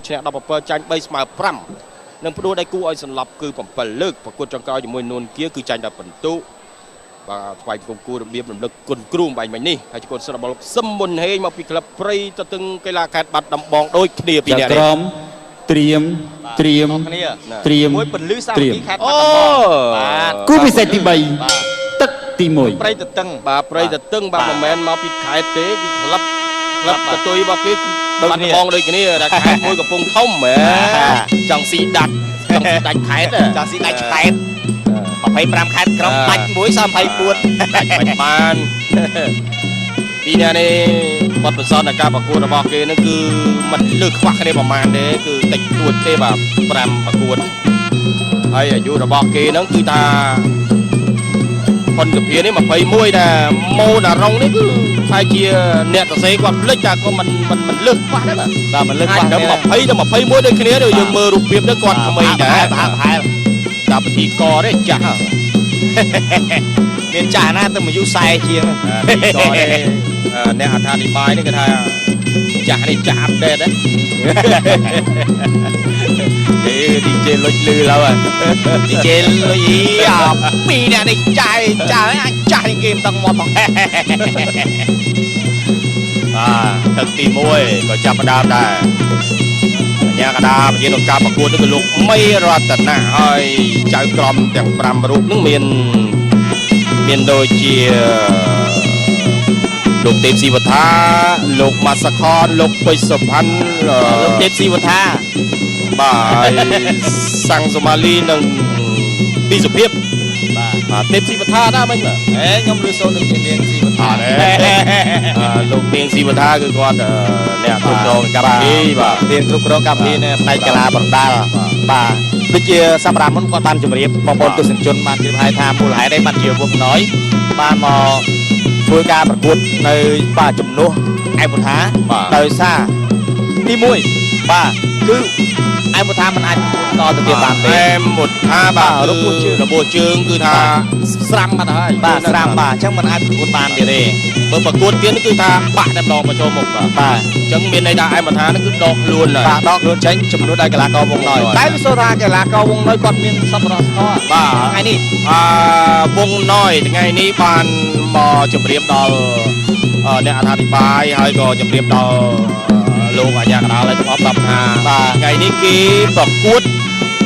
ឈ្នះ17ចាញ់3ស្មើ5និងផ្ដួលដៃគូឲ្យសន្លប់គឺ7លើកប្រកួតចុងក្រោយជាមួយនួនគៀគឺចាញ់ដល់បន្ទុបាទថ្វាយគុំគូរបៀបរំលឹកគុណគ្រូបាញ់មិញនេះហើយជូនសិនរបស់សឹមមុនហេងមកពីក្លឹបព្រៃទៅទឹងកីឡាខេត្តបាត់ដំបងដូចគ្នាពីអ្នកនេះក្រុមត្រៀមមួយពលឺសាមគ្គីខេត្តបាត់ដំបងបាទគូពិសេសទី3ទឹកទី1ព្រៃទៅទឹងបាទព្រៃទៅទឹងបាទមិនមែនមកពីខេត្តទេគឺក្លឹបកតុយរបស់គេគឺបាត់ដំបងដូចគ្នាតែខេត្តមួយកំពុងធំហ៎ចង់ស៊ីដាច់ខេត្តចង់ស៊ីដាច់ខេត្ត25ខេត្តក្រុងដាច់មួយ34ដាច់មិនបានពីនេះនេះបទពិសោធន៍នៃការប្រកួតរបស់គេនឹងគឺមិនលើខ្វះគ្នាប្រហែលទេគឺតិចតួចទេបាទ5ប្រកួតហើយអាយុរបស់គេនឹងគឺថាប៉ុនកាភានេះ21ដែរម៉ូណារុងនេះគឺថាជាអ្នកសរសេរគាត់ភ្លេចតែក៏មិនលើខ្វះដែរបាទមិនលើខ្វះដល់20ទៅ21ដូចគ្នាដូចយើងមើលរូបភាពទៅគាត់ក្មេងដែរប្រហែលដល់ពិធីកទេចាស់មានចាស់ណាទៅអាយុ40ជាងពិធីកទេអ្នកអត្ថាធិប្បាយនេះគេថាចាស់នេះចាស់អាប់ដេតហ៎DJ លុចលឺឡើយ DJ លុយពីរអ្នកនេះចាស់អាចចាស់គេមិនដឹងមកផងបាទទឹកទី1ក៏ចាប់ផ្ដើមដែរញ្ញាកដាវិញ្ញាណការប្រកួតនេះគឺលោកមីរតនាហើយចៅក្រមទាំង5រូបនឹងមានដូចជាលោកទេពស៊ីវថាលោកម៉ាសាខនលោកពេជ្រសុផាន់លោកទេពស៊ីវថាបាទសាំងសូម៉ាលីនិងពីសុភាពបាទទេពស៊ីវថាណាមិញបាទខ្ញុំលឺសូននឹងនាងស៊ីវថាលោកនាងស៊ីវថាគឺគាត់អ្នកគ្រប់គ្រងកម្មវិធីបាទនាងគ្រប់គ្រងកម្មវិធីនៅផ្នែកកីឡាបណ្ដាលបាទដូចជាសម្រាប់មុនគាត់បានជម្រាបបងប្អូនទស្សនិកជនបានជម្រាបថាមូលហេតុអីបានជាវងណយបានមកធ្វើការប្រកួតនៅបាទជំនួសឯមុថាដោយសារទី1បាទគឺឯមុថាមិនអាចតទៅទៀតបានទេឯមុថាបាទរបួសជើងគឺថាស្រាំបាត់ហើយបាទស្រាំបាទអញ្ចឹងមិនអាចប្រកួតបានទៀតទេបើប្រកួតទៀតគឺថាបាក់តែម្ដងមកចូលមុខបាទអញ្ចឹងមានន័យថាឯមុថានឹងគឺដកខ្លួនបាទដកខ្លួនចេញជំនួសដោយកីឡាករវងណយតែវាសូថាកីឡាករវងណយគាត់មានសប្បុរសធម៌បាទថ្ងៃនេះវងណយថ្ងៃនេះបានមកជម្រាបដល់អ្នកអត្ថាធិប្បាយហើយក៏ជម្រាបដល់លោកអាជ្ញាកណ្ដាលឲ្យទាំងអស់ប្រាប់ថាបាទថ្ងៃនេះគេប្រកួត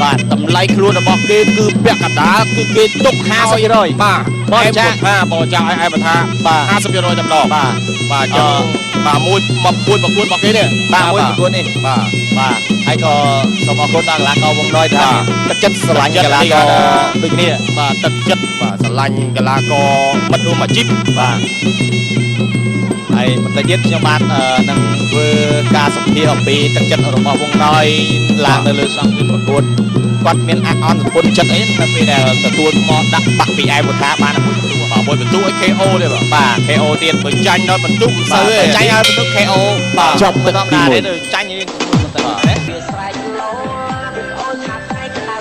បាទតម្លៃខ្លួនរបស់គេគឺពាក់កណ្ដាលគឺគេទុក50%បាទបរិច្ចាគថាបរិច្ចាគឲ្យឯបន្ថាបាទ 50% តែម្ដងបាទចឹងបាទមួយប្រកួតរបស់គេនេះបាទមួយប្រកួតនេះបាទហើយក៏សូមអរគុណដល់កីឡាករវងណយថាទឹកចិត្តស្រឡាញ់កីឡាករដូចគ្នាបាទទឹកចិត្តបាទស្រឡាញ់កីឡាករមិត្តរួមអាជីពបាទហើយបន្តិចទៀតខ្ញុំបាននឹងធ្វើការសម្ភាសអំពីទឹកចិត្តរបស់វងណយឡើងនៅលើសង្គ្រាមប្រកួតគាត់មានអអន់សពុនចិត្តអីនៅពេលដែលទទួលមកដាក់បាក់ពីឯមុថាបានមួយបន្ទូឲ្យ KO ទេបាទ KO ទៀតបើចាញ់ដល់បន្ទុកមិនសូវទេចាញ់ឲ្យបន្ទុក KO បាទចប់មិនធម្មតាទេចាញ់រៀងបន្តិចណា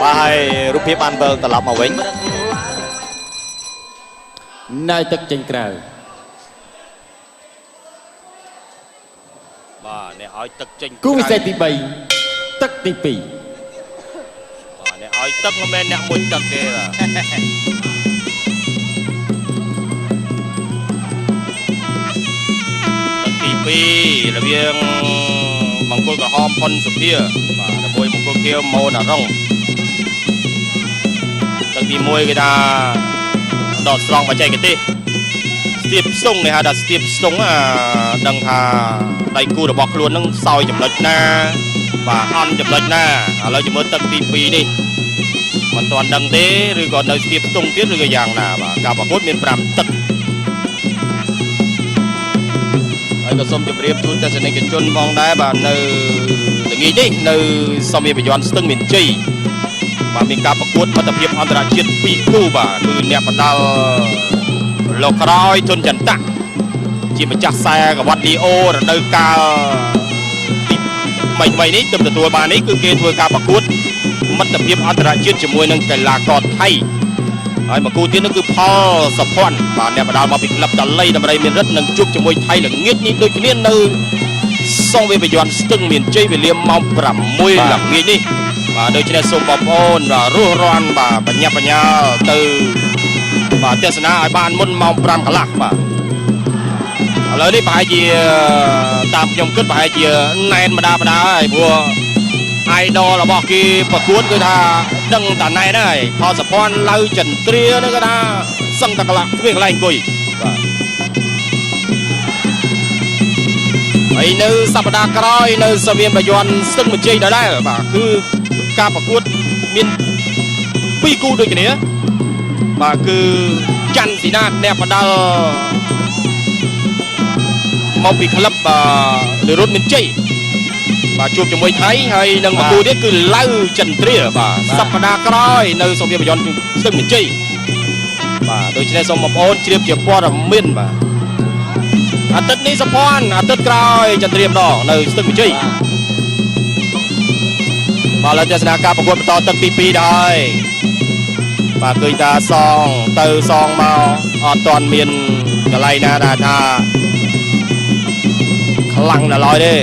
បាទហើយរូបភាពបានវិលត្រឡប់មកវិញនៅទឹកចេញក្រៅបាទអ្នកឲ្យទឹកចេញគូពិសេសទី3ទឹកទី2បាទអ្នកឲ្យទឹកមិនមែនអ្នកមុជទឹកទេបាទ2រវាងមង្គលក្រហមផុនសុភាបាទជាមួយមង្គលខៀវម៉ូណារុងទឹកទី1គេថាដកស្រង់បច្ចេកទេសស្ទាបស្ទង់គេហៅថាស្ទាបស្ទង់ដឹងថាដៃគូរបស់ខ្លួននឹងសោយចំណុចណាបាទអន់ចំណុចណាឥឡូវជាមួយទឹកទី2នេះមិនទាន់ដឹងទេឬក៏នៅស្ទាបស្ទង់ទៀតឬក៏យ៉ាងណាបាទការប្រកួតមាន5ទឹកក៏សូមជម្រាបជូនទស្សនិកជនផងដែរបាទនៅល្ងាចនេះនៅសមាបយ័នស្ទឹងមានជ័យបាទមានការប្រកួតមិត្តភាពអន្តរជាតិ2គូបាទគឺអ្នកបណ្ដាលលោកក្រោយជុនចន្ទៈជាម្ចាស់ខ្សែកវ៉ាត់លីអូរដូវកាលទីថ្មីនេះទើបទទួលបាននេះគឺគេធ្វើការប្រកួតមិត្តភាពអន្តរជាតិជាមួយនឹងកីឡាករថៃហើយមកគូទៀតនោះគឺផលសុភ័ណ្ឌបាទអ្នកបណ្ដាលមកពីក្លឹបតាឡៃតម្រៃមានរិទ្ធនឹងជួបជាមួយថៃល្ងាចនេះដូចគ្នានៅ សងវាបយ័នស្ទឹងមានជ័យវេលាម៉ោង6ល្ងាចនេះបាទដូច្នេះសូមបងប្អូនរស់រាន់បាទបញ្ញាបញ្ញាទៅបាទទស្សនាឲ្យបានមុនម៉ោង5កន្លះបាទឥឡូវនេះប្រហែលជាតាមខ្ញុំគិតប្រហែលជាណែនម្ដាហើយព្រោះ idol របស់គេប្រកួតគឺថាដឹងតាណែនហើយផលសភ័ណ្ឌឡៅចន្ទ្រានេះក៏ថាសឹងតែកន្លះគ្មានកន្លែងអង្គុយបាទហើយនៅសប្តាហ៍ក្រោយនៅសវៀនបយ័នស្ទឹងមានជ័យដដែលបាទគឺការប្រកួតមាន2គូដូចគ្នាបាទគឺច័ន្ទស៊ីណាតអ្នកបដាល់មកពីក្លឹបលរត់មានជ័យបាទជួបជាមួយថៃហើយនឹងមួយគូទៀតគឺឡៅចន្ទ្រាបាទសប្តាហ៍ក្រោយនៅសង្វៀនបយ័នស្ទឹងមានជ័យបាទដូច្នេះសូមបងប្អូនជ្រាបជាព័ត៌មានបាទអាទិត្យនេះសម្ព័ន្ធអាទិត្យក្រោយចន្ទ្រាម្ដងនៅស្ទឹងមានជ័យបាទលើទស្សនាការប្រកួតបន្តទឹកទី2ដែរបាទឃើញថាសងទៅសងមកអត់ទាន់មានកន្លែងណាថាខ្លាំងដល់ឡើយទេ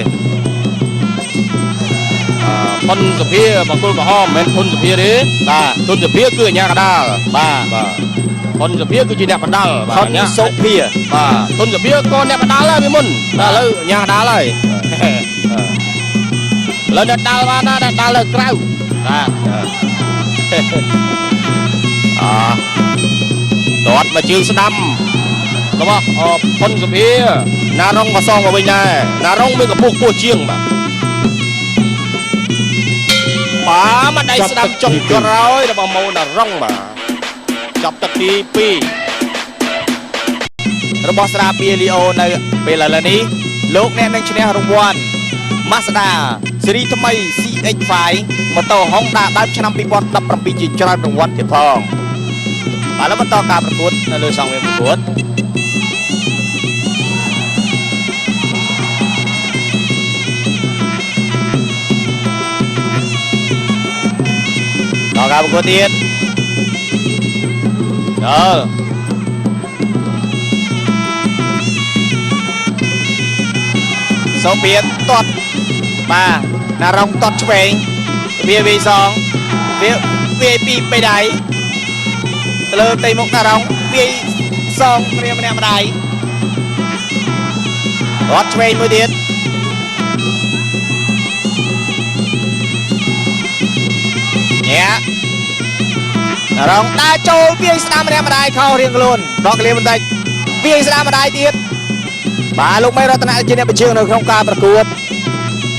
ធនសភាបង្គោលក្រហមមិនមែនធនសភាទេបាទធនសភាគឺអាញាកដាលបាទធនសភាគឺជាអ្នកបណ្ដាលបាទអាញាសុភាបាទធនសភាក៏អ្នកបណ្ដាលហើយពីមុនតែឥឡូវអាញាកដាលហើយឥឡូវអ្នកដាល់បានណាអ្នកដាល់លើក្រៅបាទទាត់មកជើងស្ដាំរបស់ធនសភាណារុងក៏សងមកវិញដែរណារុងមានកម្ពស់ខ្ពស់ជាងបាទបាទមកដៃស្ដាំចុងក្រោយរបស់ម៉ូណារុងបាទចាប់ទឹកទី2របស់ស្រាបៀលីអូនៅពេលឥឡូវនេះលោកអ្នកនឹងឈ្នះរង្វាន់ Mazda ស៊េរីថ្មី CX-5 ម៉ូតូ Honda ដើមឆ្នាំ2017ជាច្រើនរង្វាន់ទៀតផងបាទឥឡូវបន្តការប្រកួតនៅលើសង្វៀនប្រកួតដល់ការប្រកួតទៀតដល់សូមពៀតទាត់បាទណារងទាត់ឆ្វេងវាវាសងវាពីបេដៃទៅលើតៃមុខណារងវាសងគ្នាម្នាក់ម្ដាយទាត់ឆ្វេងមួយទៀតញ៉ាណារងដើរចូលវាស្ដាំម្នាក់ម្ដាយខោរៀងខ្លួនដកកលៀមបន្តិចវាស្ដាំម្ដាយទៀតបាទលោកមេរតនៈជាអ្នកបញ្ជើងនៅក្នុងការប្រកួត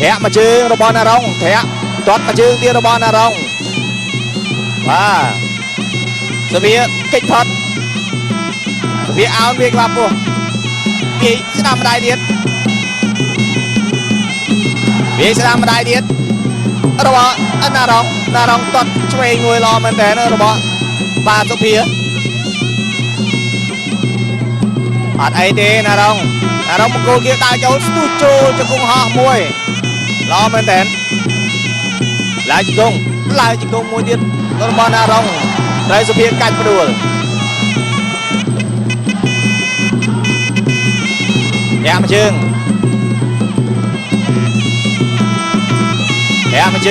ធាក់មួយជើងរបស់ណារងធាក់ទាត់មួយជើងទៀតរបស់ណារងបាទសភាកិច្ចផុតសភាអោនវាក្លាប់ពោះវាស្ដាំម្ដាយទៀតវាស្ដាំម្ដាយទៀតរបស់ណារងទាត់ឆ្វេងមួយល្អមែនតើរបស់បាទសុភាអត់អីទេណារងបង្គោលគេដើរចូលស្ទុះចូលជង្គង់ហោះមួយល្អមែនតើឡើងជង្គង់មួយទៀតរបស់ណារងត្រូវសុភាកាច់ផ្ដួលយ៉ាមួយជើ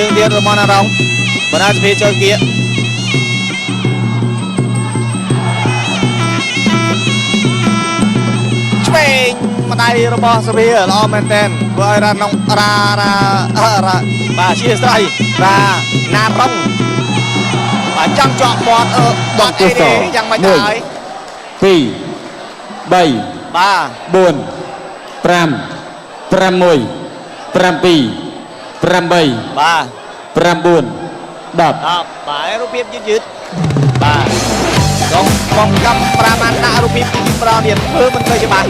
ងទៀតរបស់ណារងបណ្ដាសុភាចូលគៀកឆ្វេងម្ដាយរបស់សុភាល្អមែនតើធ្វើឲ្យរ៉ានងរ៉ាបាទជាស្រ័យរ៉ាណារងបាទចង់ជាប់មាត់បាត់អីទេយ៉ាងម៉េចទៅហើយ2 3បាទ 4 5 6 7 8 9 10 បាទរូបភាពយឺតបាទបងកំប្រាម៉ាន់ដាក់រូបភាពពីប្រទៀតធ្វើមិនเคยច្បាស់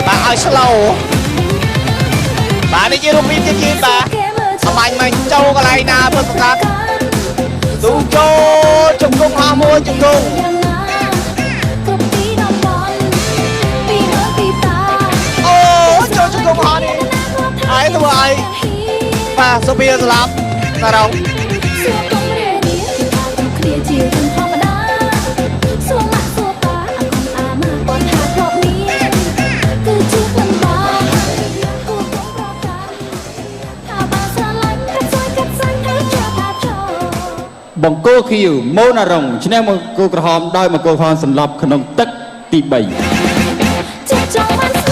បាទឲ្យ slow បាទនេះជារូបភាពយឺតបាទអមាញ់មកចូលកន្លែងណាមើលប្រកាសទូចូលជង្គង់ហោះមួយជង្គង់អូចូលជង្គង់ហោះនេះហើយធ្វើឲ្យបាទសុភាស្លាប់តារង បង្គោលខៀវម៉ូណារុងឈ្នះបង្គោលក្រហមដោយបង្គោលផនសន្លប់ក្នុងទឹកទី3 ចិត្តចង់បាន